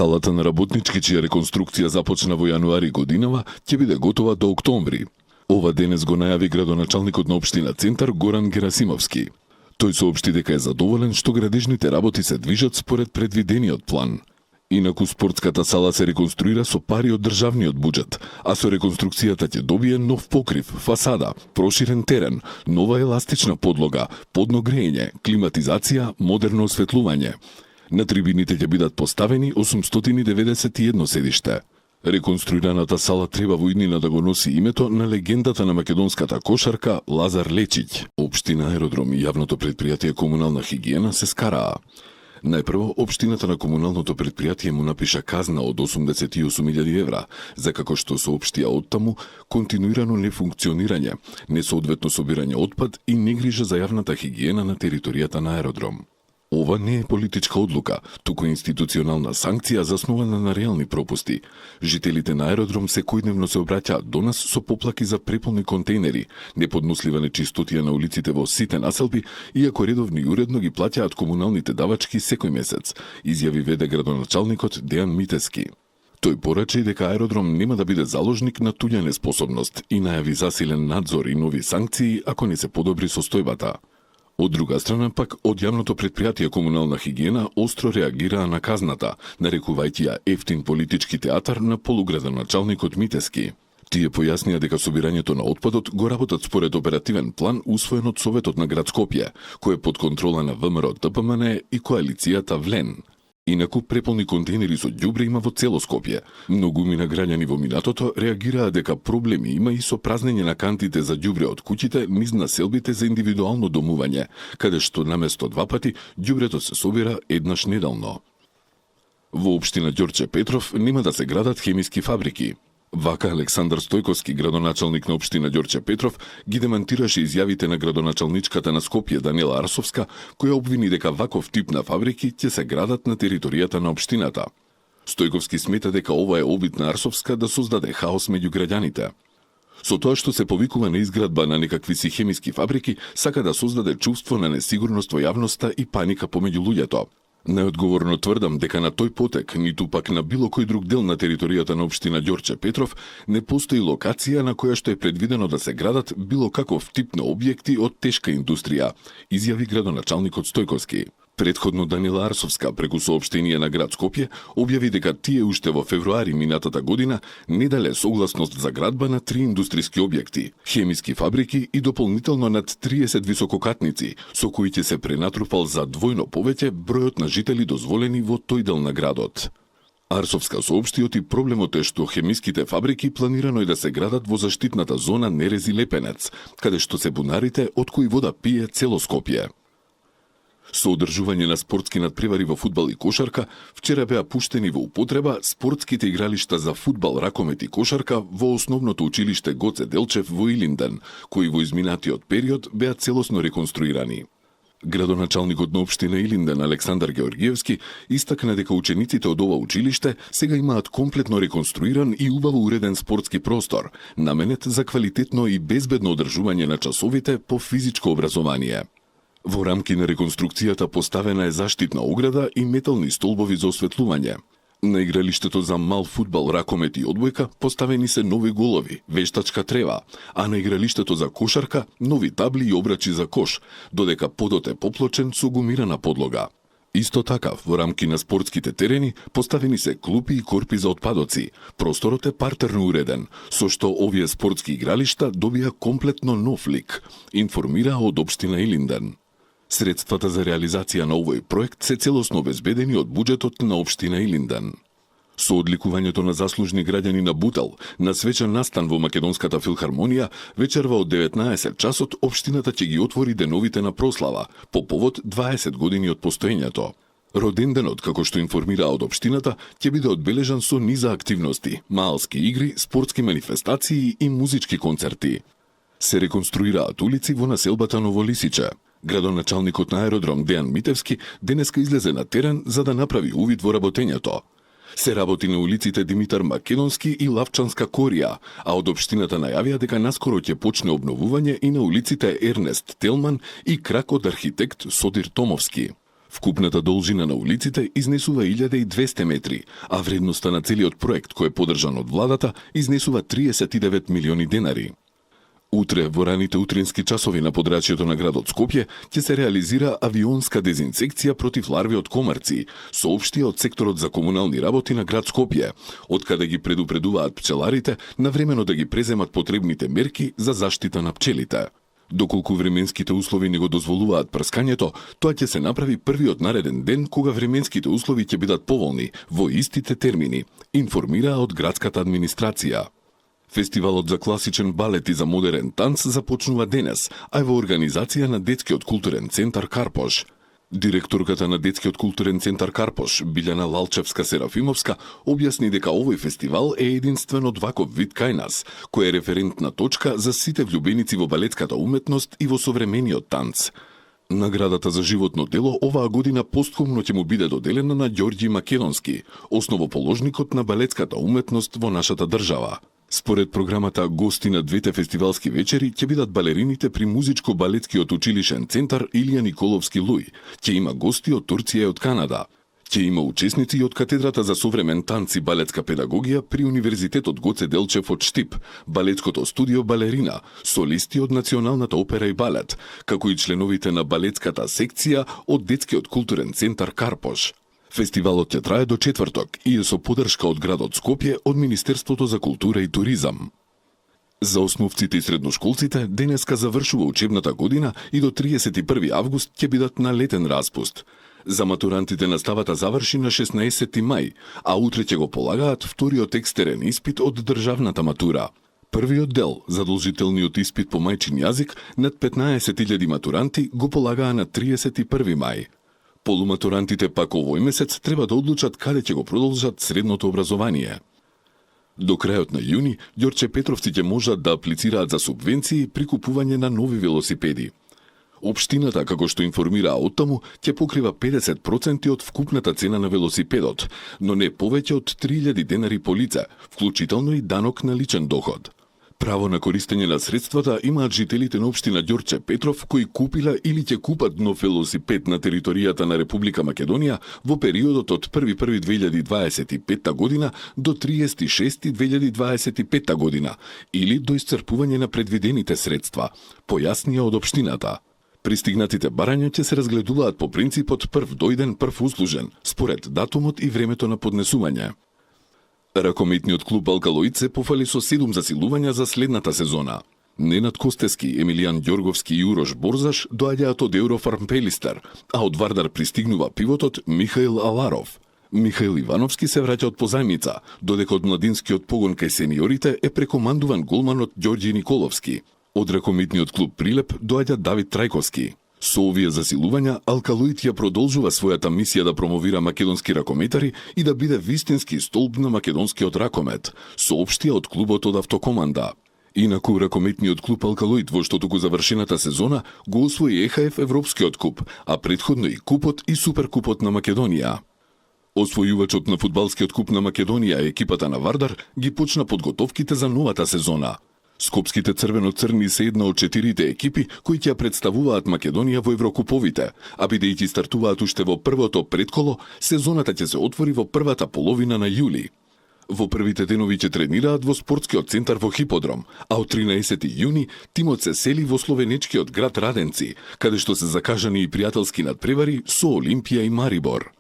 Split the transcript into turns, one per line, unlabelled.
Салата на работнички, чија реконструкција започна во јануари годинава, ќе биде готова до октомври. Ова денес го најави градоначалникот на општина Центар Горан Герасимовски. Тој соопшти дека е задоволен што градежните работи се движат според предвидениот план. Инаку спортската сала се реконструира со пари од државниот буџет, а со реконструкцијата ќе добие нов покрив, фасада, проширен терен, нова еластична подлога, подно грејење, климатизација, модерно осветлување. На трибините ќе бидат поставени 891 седиште. Реконструираната сала треба во иднина да го носи името на легендата на македонската кошарка Лазар Лечиќ. Општина Аеродром и јавното претпријатие Комунална хигиена се скараа. Најпрво, општината на комуналното претпријатие му напиша казна од 88.000 евра, за како што соопштија оттаму континуирано нефункционирање, несоодветно собирање отпад и негрижа за јавната хигиена на територијата на Аеродром. Ова не е политичка одлука, туку институционална санкција заснована на реални пропусти. Жителите на Аеродром секојдневно се обраќаат до нас со поплаки за преполни контейнери, неподнослива нечистотија на улиците во сите населби, иако редовно и уредно ги плаќаат комуналните давачки секој месец, изјави веде градоначалникот Дејан Митески. Тој порача и дека Аеродром нема да биде заложник на туѓа неспособност и најави засилен надзор и нови санкции ако не се подобри состојбата. Од друга страна пак, од јавното претпријатие Комунална хигиена остро реагираа на казната, нарекувајќи ја ефтин политички театар на полуградоначалникот Митески. Тие појаснија дека собирањето на отпадот го работат според оперативен план усвоен од Советот на град Скопје, кој е под контрола на ВМРО ДПМН и коалицијата ВЛЕН. Инаку преполни контейнери со ѓубре има во цело Скопје. Многумина граѓани во минатото реагираа дека проблеми има и со празнење на кантите за ѓубре од куќите низ населбите за индивидуално домување, каде што наместо 2 пати ѓубрето се собира еднаш неделно. Во општина Ѓорче Петров нема да се градат хемиски фабрики. Вака Александар Стојковски, градоначалник на општина Ѓорче Петров, ги демантираше изјавите на градоначалничката на Скопје Даниела Арсовска, која обвини дека ваков тип на фабрики ќе се градат на територијата на општината. Стојковски смета дека ова е обид на Арсовска да создаде хаос меѓу граѓаните. Со тоа што се повикува на изградба на некакви си хемиски фабрики, сака да создаде чувство на несигурност во јавноста и паника помеѓу луѓето. Најодговорно тврдам дека на тој потек, ниту пак на било кој друг дел на територијата на општина Ѓорче Петров, не постои локација на која што е предвидено да се градат било каков тип на објекти од тешка индустрија, изјави градоначалникот Стојковски. Предходно Даниела Арсовска преку соопштение на град Скопје објави дека тие уште во февруари минатата година не дале согласност за градба на 3 индустријски објекти, хемиски фабрики и дополнително над 30 висококатници, со кои ќе се пренатрупал за двојно повеќе бројот на жители дозволени во тој дел на градот. Арсовска соопшти оти проблемот е што хемиските фабрики планирано е да се градат во заштитната зона Нерези Лепенец, каде што се бунарите од кои вода пие цело Скопје. Со одржување на спортски надпревари во фудбал и кошарка, вчера беа пуштени во употреба спортските игралишта за фудбал, ракомет и кошарка во основното училиште Гоце Делчев во Илинден, кои во изминатиот период беа целосно реконструирани. Градоначалникот на општина Илинден Александар Георгиевски истакна дека учениците од ова училиште сега имаат комплетно реконструиран и убаво уреден спортски простор, наменет за квалитетно и безбедно одржување на часовите по физичко образование. Во рамки на реконструкцијата поставена е заштитна ограда и метални столбови за осветлување. На игралиштето за мал фудбал, ракомет и одбојка поставени се нови голови, вештачка трева, а на игралиштето за кошарка нови табли и обрачи за кош, додека подот е поплочен со гумирана подлога. Исто така, во рамки на спортските терени поставени се клупи и корпи за отпадоци. Просторот е партерно уреден, со што овие спортски игралишта добија комплетно нов лик, информира од општина Илинден. Средствата за реализација на овој проект се целосно обезбедени од буџетот на општина Илинден. Со одликувањето на заслужни граѓани на Бутел, на свечен настан во Македонската филхармонија, вечерва од 19 часот општината ќе ги отвори деновите на прослава, по повод 20 години од постоењето. Роденденот, како што информира од општината, ќе биде одбележан со низа активности, маалски игри, спортски манифестации и музички концерти. Се реконструираат улици во населбата Новолисиче. Градоначалникот на Аеродром Дејан Митевски денеска излезе на терен за да направи увид во работењето. Се работи на улиците Димитар Македонски и Лавчанска Корија, а од општината најавија дека наскоро ќе почне обновување и на улиците Ернест Телман и крак од архитект Содир Томовски. Вкупната должина на улиците изнесува 1200 метри, а вредноста на целиот проект кој е подржан од владата изнесува 39 милиони денари. Утре, во раните утрински часови на подрачјето на градот Скопје, ќе се реализира авионска дезинсекција против ларви од комарци, соопштија од секторот за комунални работи на град Скопје, откаде ги предупредуваат пчеларите навремено да ги преземат потребните мерки за заштита на пчелите. Доколку временските услови не го дозволуваат прскањето, тоа ќе се направи првиот нареден ден кога временските услови ќе бидат поволни во истите термини, информира од градската администрација. Фестивалот за класичен балет и за модерен танц започнува денес, а е во организација на Детскиот културен центар Карпош. Директорката на Детскиот културен центар Карпош, Билјана Лалчевска-Серафимовска, објасни дека овој фестивал е единствен од ваков вид кај нас, кој е референтна точка за сите влюбеници во балетската уметност и во современиот танц. Наградата за животно дело оваа година постхумно ќе му биде доделена на Ѓорѓи Македонски, основоположникот на балетската уметност во нашата држава. Според програмата, гости на двете фестивалски вечери ќе бидат балерините при музичко-балетскиот училишен центар Илија Николовски Луј. Ќе има гости од Турција и од Канада. Ќе има учесници и од катедрата за современ танц и балетска педагогија при Универзитетот Гоце Делчев од Штип, балетското студио Балерина, солисти од Националната опера и балет, како и членовите на балетската секција од Детскиот културен центар Карпош. Фестивалот ќе трае до четврток и е со поддршка од градот Скопје од Министерството за култура и туризам. За основците и средношколците денеска завршува учебната година и до 31 август ќе бидат на летен распуст. За матурантите наставата заврши на 16 мај, а утре ќе го полагаат вториот екстерен испит од државната матура. Првиот дел, задолжителниот испит по мајчин јазик, над 15.000 матуранти го полагаа на 31 мај. Полуматурантите пак овој месец треба да одлучат каде ќе го продолжат средното образование. До крајот на јуни, Ѓорче Петровци ќе можат да аплицираат за субвенции при купување на нови велосипеди. Општината, како што информира оттаму, ќе покрива 50% од вкупната цена на велосипедот, но не повеќе од 3000 денари по лице, вклучително и данок на личен доход. Право на користење на средствата имаат жителите на општина Ѓорче Петров кои купила или ќе купат нов велосипед на територијата на Република Македонија во периодот од 1.1.2025 година до 30.6.2025 година или до исцрпување на предвидените средства, појаснија од општината. Пристигнатите барања ќе се разгледуваат по принципот прв дојден, прв услужен, според датумот и времето на поднесување. Ракометниот клуб Алкалоид се пофали со 7 засилувања за следната сезона. Ненад Костески, Емилијан Ѓорговски и Урош Борзаш доаѓаат од Еврофарм Пелистер, а од Вардар пристигнува пивотот Михаил Аларов. Михаил Ивановски се враќа од позајмица, додека од младинскиот погон кај сениорите е прекомандуван голманот Ѓорѓи Николовски. Од ракометниот клуб Прилеп доаѓа Давид Трајковски. Со овие засилувања, Алкалоид ја продолжува својата мисија да промовира македонски ракометари и да биде вистински столб на македонскиот ракомет, соопштија од клубот од Автокоманда. Инаку, ракометниот клуб Алкалоид во што туку завршената сезона го освои ЕХФ Европскиот куп, а претходно и купот и суперкупот на Македонија. Освојувачот на фудбалскиот куп на Македонија, екипата на Вардар, ги почна подготовките за новата сезона. Скопските црвено-црни се една од 4 екипи кои ќе представуваат Македонија во Еврокуповите, а бидејќи стартуваат уште во првото предколо, сезоната ќе се отвори во првата половина на јули. Во првите денови ќе тренираат во спортскиот центар во Хиподром, а од 13 јуни тимот се сели во словенечкиот град Раденци, каде што се закажани и пријателски надпревари со Олимпија и Марибор.